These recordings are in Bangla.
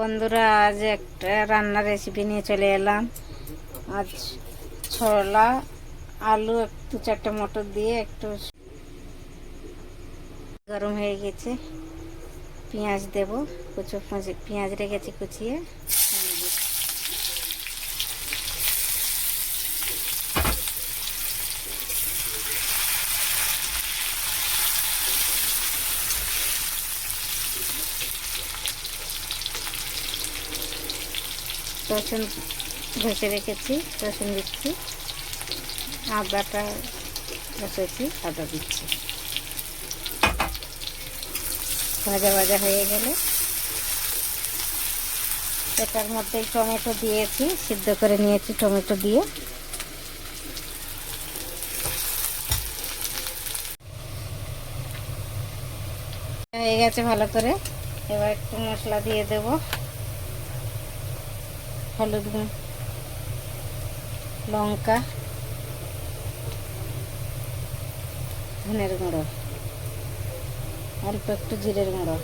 বন্ধুরা, আজ একটা রান্নার রেসিপি নিয়ে চলে এলাম। আজ ছোলা আলু একটু চারটে মটর দিয়ে একটু গরম হয়ে গেছে। পেঁয়াজ দেব, কুচো পেঁয়াজ রেখেছি কুচিয়ে। রসুন ঘষে রেখেছি, রসুন দিচ্ছি। আদাটা ঘষেছি, আদা দিচ্ছি। ভাজা ভাজা হয়ে গেলে এটার মধ্যে টমেটো দিয়েছি, সিদ্ধ করে নিয়েছি টমেটো দিয়ে। হয়ে গেছে ভালো করে। এবার একটু মশলা দিয়ে দেব। হলুদ, লঙ্কা, ধনের গুঁড়ো, অল্প একটু জিরের গুঁড়ো,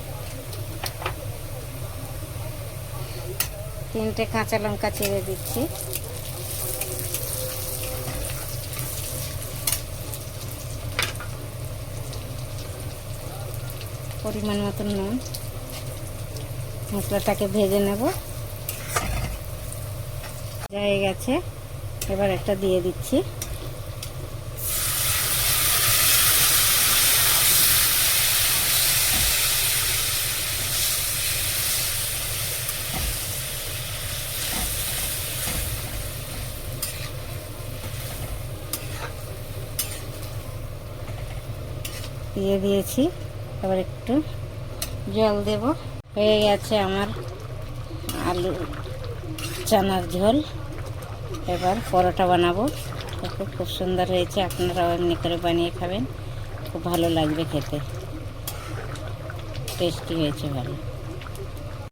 3টে কাঁচা লঙ্কা চিড়ে দিচ্ছি। পরিমাণ মতন নুন। মশলাটাকে ভেজে নেব। হয়ে গেছে, এবার একটা দিয়ে দিচ্ছি। দিয়ে দিয়েছি, এবার একটু জল দেব। হয়ে গেছে আমার আলু চানার ঝোল। এবার পরোটা বানাবো। দেখো খুব সুন্দর হয়েছে, আপনারাও এমনি করে বানিয়ে খাবেন, খুব ভালো লাগবে খেতে, টেস্টি হয়েছে ভালো।